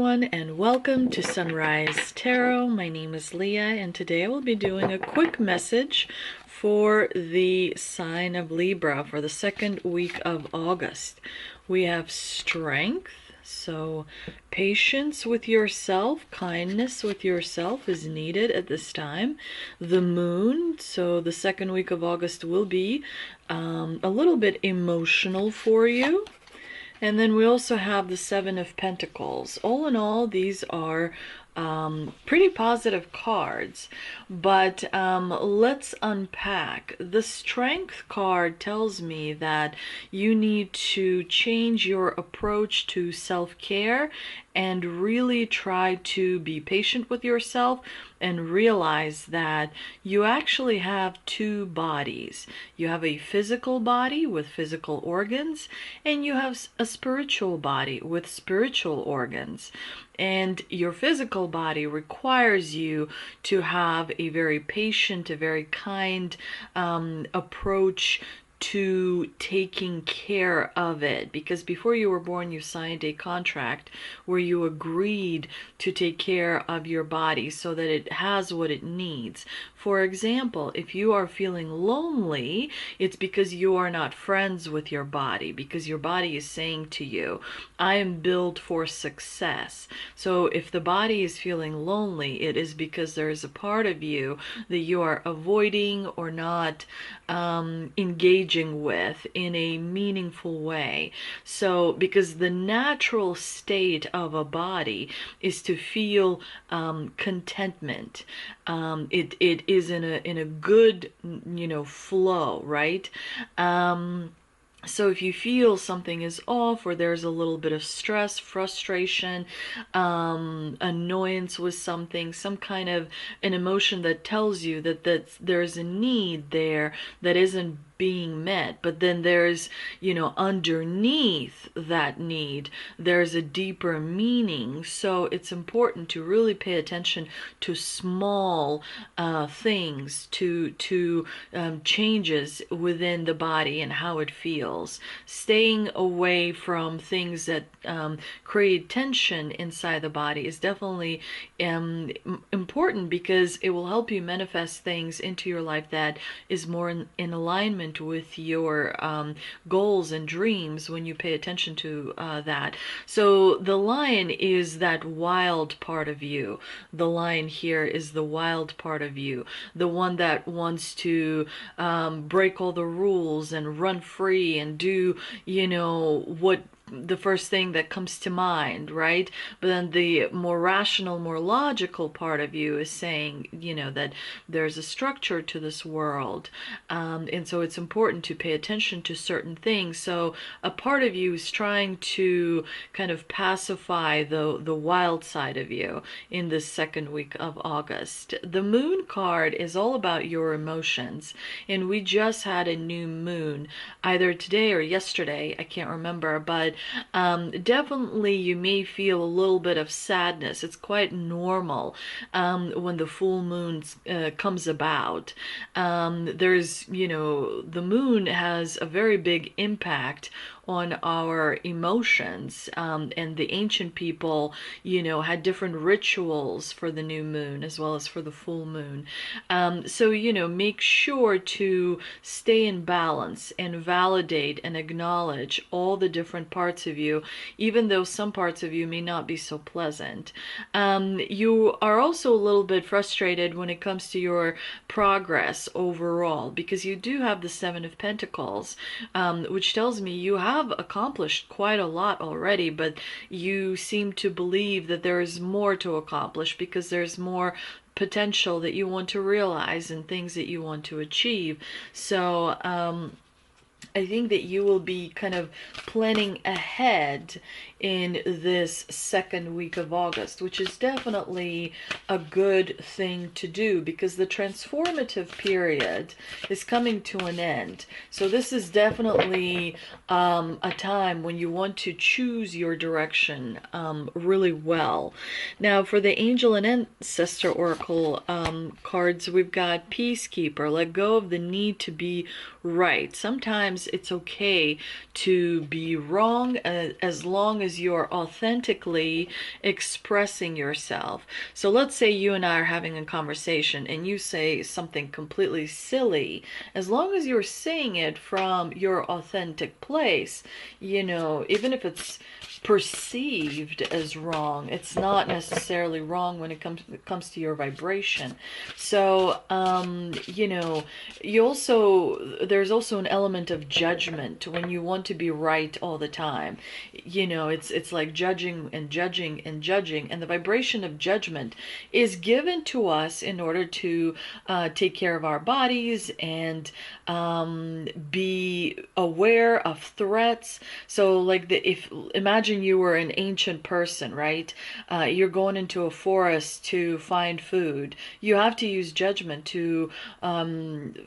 everyone, and welcome to Sunrise Tarot. My name is Leah, and today I will be doing a quick message for the sign of Libra for the second week of August. We have strength, so patience with yourself, kindness with yourself is needed at this time. The moon, so the second week of August will be a little bit emotional for you. And then we also have the Seven of Pentacles. All in all, these are pretty positive cards, but let's unpack. The Strength card tells me that you need to change your approach to self-care and really try to be patient with yourself and realize that you actually have two bodies. You have a physical body with physical organs, and you have a spiritual body with spiritual organs. And your physical body requires you to have a very patient, a very kind approach to taking care of it, because before you were born you signed a contract where you agreed to take care of your body so that it has what it needs. For example, if you are feeling lonely, it's because you are not friends with your body, because your body is saying to you, I am built for success. So if the body is feeling lonely, it is because there is a part of you that you are avoiding or not engaging with in a meaningful way. So because the natural state of a body is to feel contentment. It is in a good, flow, right? So if you feel something is off, or there's a little bit of stress, frustration, annoyance with something, some kind of an emotion that tells you that there's a need there that isn't being met, but then there's, underneath that need, there's a deeper meaning. So it's important to really pay attention to small things, to changes within the body and how it feels. Staying away from things that create tension inside the body is definitely important, because it will help you manifest things into your life that is more in alignment with your goals and dreams when you pay attention to that. So the lion is that wild part of you. The lion here is the wild part of you, the one that wants to break all the rules and run free and do, what the first thing that comes to mind, right? But then the more rational, more logical part of you is saying, that there's a structure to this world, and so it's important to pay attention to certain things. So a part of you is trying to kind of pacify the wild side of you in this second week of August. The moon card is all about your emotions, and we just had a new moon either today or yesterday, I can't remember, but definitely you may feel a little bit of sadness. It's quite normal when the full moon comes about. There's, the moon has a very big impact on our emotions, and the ancient people, had different rituals for the new moon as well as for the full moon. So, make sure to stay in balance and validate and acknowledge all the different parts of you, even though some parts of you may not be so pleasant. You are also a little bit frustrated when it comes to your progress overall, because you do have the Seven of Pentacles, which tells me you have accomplished quite a lot already, but you seem to believe that there is more to accomplish, because there's more potential that you want to realize and things that you want to achieve. So I think that you will be kind of planning ahead in this second week of August, which is definitely a good thing to do, because the transformative period is coming to an end. So this is definitely a time when you want to choose your direction really well. Now for the Angel and Ancestor Oracle cards, we've got Peacekeeper, let go of the need to be right. Sometimes it's okay to be wrong, as long as you're authentically expressing yourself. So let's say you and I are having a conversation and you say something completely silly. As long as you're saying it from your authentic place, even if it's perceived as wrong, it's not necessarily wrong when it comes to your vibration. So there's also an element of judgment when you want to be right all the time. It's like judging and judging and judging, and the vibration of judgment is given to us in order to take care of our bodies and be aware of threats. So like if imagine you were an ancient person, right? You're going into a forest to find food. You have to use judgment to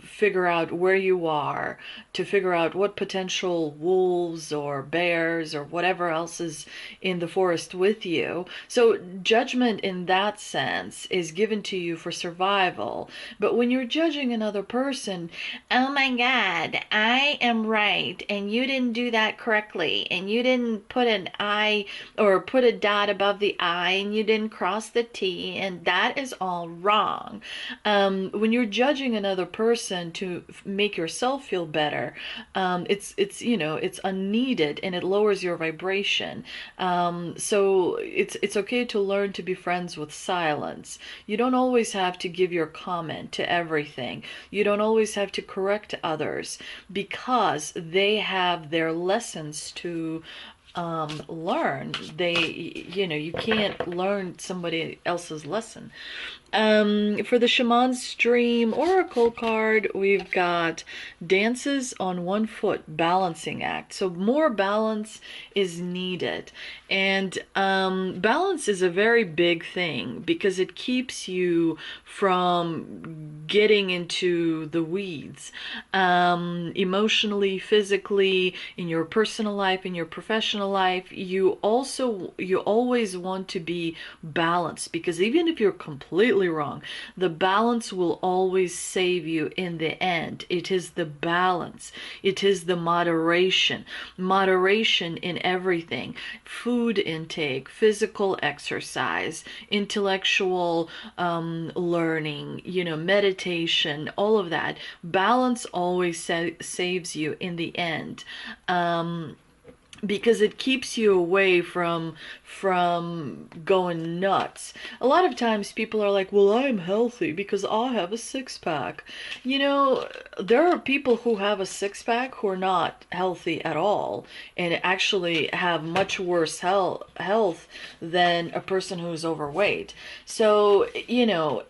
figure out where you are, to figure out what potential wolves or bears or whatever else is in the forest with you. So judgment in that sense is given to you for survival. But when you're judging another person, oh my God, I am right and you didn't do that correctly, and you didn't put an I or put a dot above the I, and you didn't cross the T, and that is all wrong. When you're judging another person to make yourself feel better, it's unneeded and it lowers your vibration. So it's okay to learn to be friends with silence. You don't always have to give your comment to everything. You don't always have to correct others, because they have their lessons to learn. You can't learn somebody else's lesson. For the Shaman Stream Oracle card, we've got dances on one foot, balancing act. So more balance is needed. And balance is a very big thing because it keeps you from getting into the weeds, emotionally, physically, in your personal life, in your professional life. You always want to be balanced, because even if you're completely wrong, the balance will always save you in the end. It is the balance. It is the moderation in everything: food intake, physical exercise, intellectual learning, meditation, all of that. Balance always saves you in the end. Because it keeps you away from going nuts. A lot of times people are like, well, I'm healthy because I have a six-pack. There are people who have a six-pack who are not healthy at all and actually have much worse health than a person who's overweight. So,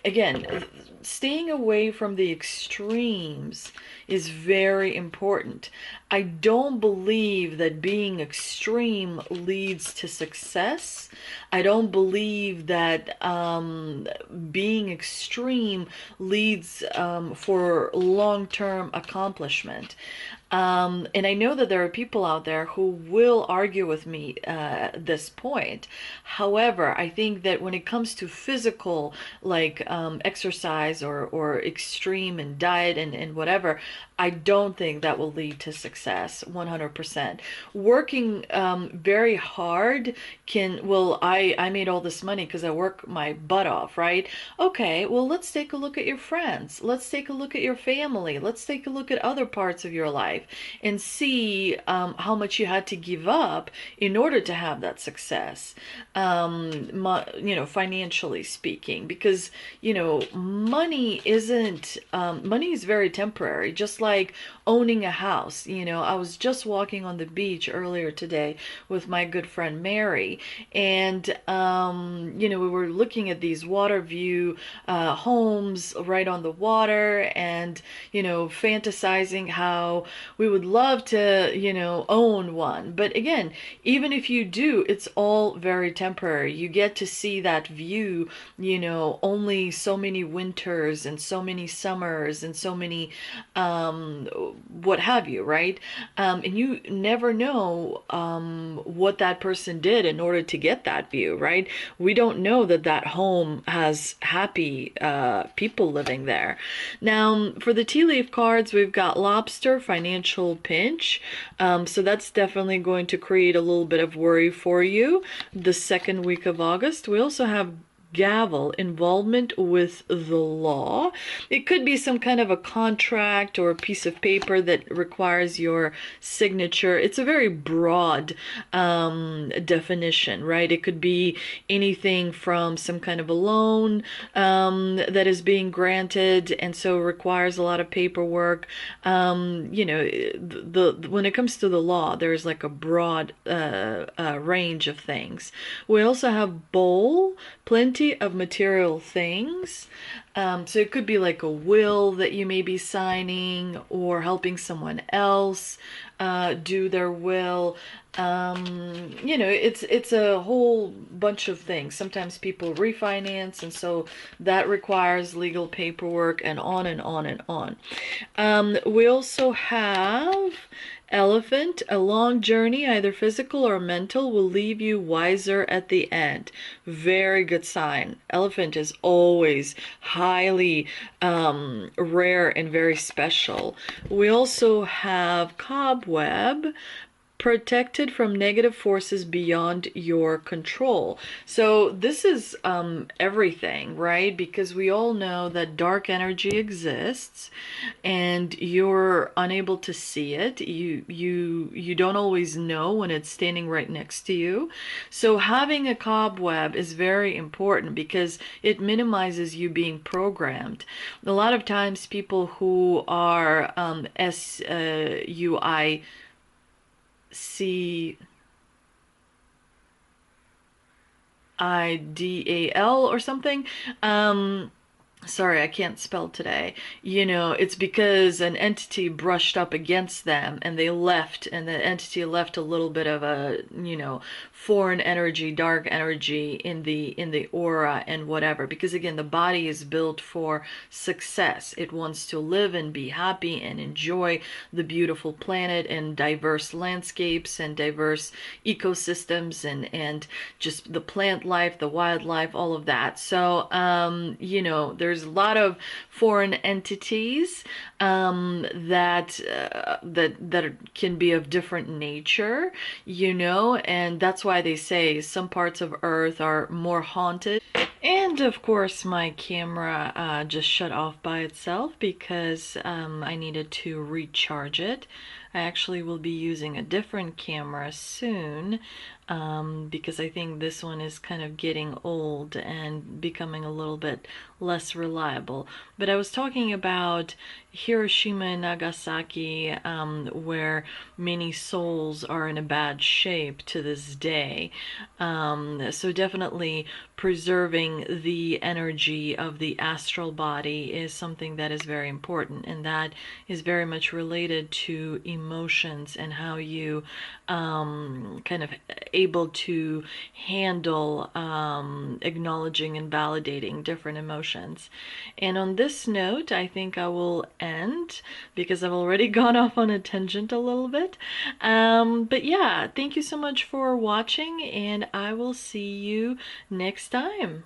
again, staying away from the extremes is very important. I don't believe that being extreme leads to success. I don't believe that being extreme leads for long-term accomplishment. And I know that there are people out there who will argue with me at this point. However, I think that when it comes to physical, like exercise or extreme and diet and whatever, I don't think that will lead to success 100%. Working very hard I made all this money because I work my butt off, right? Okay, well, let's take a look at your friends. Let's take a look at your family. Let's take a look at other parts of your life and see how much you had to give up in order to have that success, financially speaking. Because, money is very temporary, just like owning a house. I was just walking on the beach earlier today with my good friend Mary, and we were looking at these water view homes right on the water, and fantasizing how we would love to own one. But again, even if you do, it's all very temporary. You get to see that view only so many winters and so many summers and so many what have you, right? And you never know what that person did in order to get that view, right? We don't know that home has happy people living there. Now, for the tea leaf cards, we've got lobster, financial financial pinch. So that's definitely going to create a little bit of worry for you the second week of August. We also have gavel, involvement with the law. It could be some kind of a contract or a piece of paper that requires your signature. It's a very broad definition, right? It could be anything from some kind of a loan that is being granted and so requires a lot of paperwork. You know, when it comes to the law, there's like a broad range of things. We also have bowl, plenty of material things. So it could be like a will that you may be signing or helping someone else do their will. You know, it's a whole bunch of things. Sometimes people refinance, and so that requires legal paperwork, and on and on and on. We also have elephant. A long journey, either physical or mental, will leave you wiser at the end. Very good sign. Elephant is always highly rare and very special. We also have cobweb, protected from negative forces beyond your control. So this is everything, right? Because we all know that dark energy exists and you're unable to see it. You don't always know when it's standing right next to you. So having a cobweb is very important because it minimizes you being programmed. A lot of times people who are SUICIDAL or something. Sorry, I can't spell today. You know, it's because an entity brushed up against them and they left, and the entity left a little bit of a, you know, foreign energy, dark energy in the aura and whatever. Because again, the body is built for success. It wants to live and be happy and enjoy the beautiful planet and diverse landscapes and diverse ecosystems and just the plant life, the wildlife, all of that. So, you know, there's a lot of foreign entities that can be of different nature, you know, and that's why they say some parts of Earth are more haunted. And of course, my camera just shut off by itself because I needed to recharge it. I actually will be using a different camera soon because I think this one is kind of getting old and becoming a little bit less reliable. But I was talking about Hiroshima and Nagasaki, where many souls are in a bad shape to this day. So definitely preserving the energy of the astral body is something that is very important, and that is very much related to emotions and how you kind of able to handle acknowledging and validating different emotions. And on this note, I think I will end because I've already gone off on a tangent a little bit. But yeah, thank you so much for watching, and I will see you next time.